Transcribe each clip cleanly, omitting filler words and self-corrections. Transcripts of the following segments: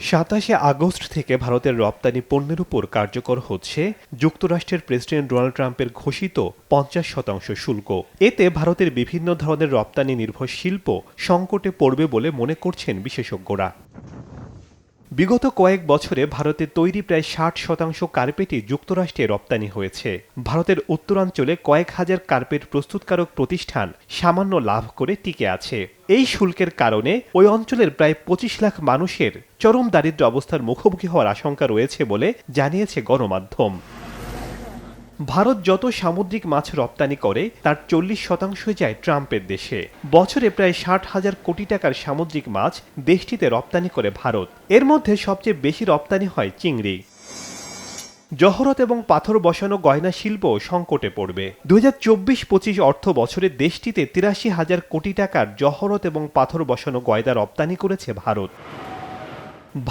27 August থেকে ভারতের রপ্তানি পণ্যের উপর কার্যকর হচ্ছে যুক্তরাষ্ট্রের প্রেসিডেন্ট ডোনাল্ড ট্রাম্পের ঘোষিত 50% শুল্ক। এতে ভারতের বিভিন্ন ধরনের রপ্তানি নির্ভর শিল্প সংকটে পড়বে বলে মনে করছেন বিশেষজ্ঞরা। বিগত কয়েক বছরে ভারতে তৈরি প্রায় 60% কার্পেটই যুক্তরাষ্ট্রে রপ্তানি হয়েছে। ভারতের উত্তরাঞ্চলে কয়েক হাজার কার্পেট প্রস্তুতকারক প্রতিষ্ঠান সামান্য লাভ করে টিকে আছে। এই শুল্কের কারণে ওই অঞ্চলের প্রায় 25 লাখ মানুষের চরম দারিদ্র্য অবস্থার মুখোমুখি হওয়ার আশঙ্কা রয়েছে বলে জানিয়েছে গণমাধ্যম। ভারত যত সামুদ্রিক মাছ রপ্তানি করে তার 40% যায় ট্রাম্পের দেশে। বছরে প্রায় 60,000 কোটি টাকার সামুদ্রিক মাছ দেশটিতে রপ্তানি করে ভারত। এর মধ্যে সবচেয়ে বেশি রপ্তানি হয় চিংড়ি। জহরত এবং পাথর বসানো গয়না শিল্প সংকটে পড়বে। 2024-25 অর্থ বছরে দেশটিতে 83,000 কোটি টাকার জহরত এবং পাথর বসানো গয়না রপ্তানি করেছে ভারত।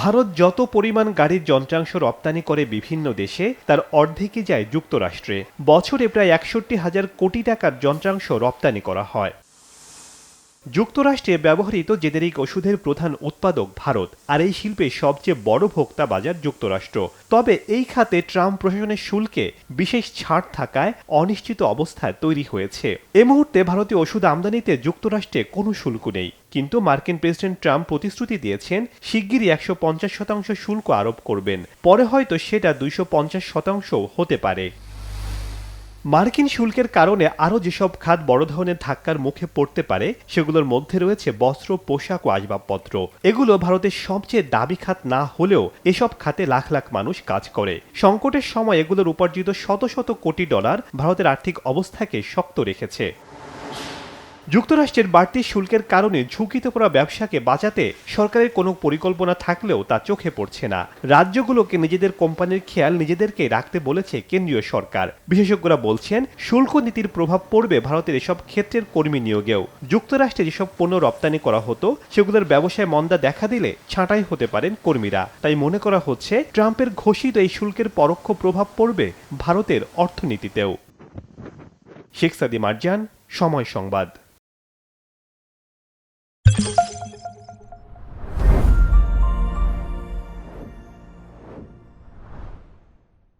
ভারত যত পরিমাণ গাড়ির যন্ত্রাংশ রপ্তানি করে বিভিন্ন দেশে তার অর্ধেকই যায় যুক্তরাষ্ট্রে। বছরে প্রায় 61,000 কোটি টাকার যন্ত্রাংশ রপ্তানি করা হয়। যুক্তরাষ্ট্রে ব্যবহৃত জেনেরিক ওষুধের প্রধান উৎপাদক ভারত, আর এই শিল্পে সবচেয়ে বড় ভোক্তা বাজার যুক্তরাষ্ট্র। তবে এই খাতে ট্রাম্প প্রশাসনের শুল্কে বিশেষ ছাড় থাকায় অনিশ্চিত অবস্থায় তৈরি হয়েছে। এ মুহূর্তে ভারতীয় ওষুধ আমদানিতে যুক্তরাষ্ট্রে কোনো শুল্ক নেই, কিন্তু মার্কিন প্রেসিডেন্ট ট্রাম্প প্রতিশ্রুতি দিয়েছেন শিগগিরই 150% শুল্ক আরোপ করবেন। পরে হয়তো সেটা 250% হতে পারে। মার্কিন শুল্কের কারণে আরও যেসব খাত বড় ধরনের ধাক্কার মুখে পড়তে পারে সেগুলোর মধ্যে রয়েছে বস্ত্র, পোশাক ও আসবাবপত্র। এগুলো ভারতের সবচেয়ে দাবি খাত না হলেও এসব খাতে লাখ লাখ মানুষ কাজ করে। সংকটের সময় এগুলোর উপার্জিত শত শত কোটি ডলার ভারতের আর্থিক অবস্থাকে শক্ত রেখেছে। যুক্তরাষ্ট্রের বাড়তি শুল্কের কারণে ঝুঁকিতে পড়া ব্যবসাকে বাঁচাতে সরকারের কোনো পরিকল্পনা থাকলেও তা চোখে পড়ছে না। রাজ্যগুলোকে নিজেদের কোম্পানির খেয়াল নিজেদেরকে রাখতে বলেছে কেন্দ্রীয় সরকার। বিশেষজ্ঞরা বলছেন শুল্ক নীতির প্রভাব পড়বে ভারতের এসব ক্ষেত্রের কর্মী নিয়োগেও। যুক্তরাষ্ট্রে যেসব পণ্য রপ্তানি করা হতো সেগুলোর ব্যবসায় মন্দা দেখা দিলে ছাঁটাই হতে পারেন কর্মীরা। তাই মনে করা হচ্ছে ট্রাম্পের ঘোষিত এই শুল্কের পরোক্ষ প্রভাব পড়বে ভারতের অর্থনীতিতেও। শেখ সাদি মারজান, সময় সংবাদ।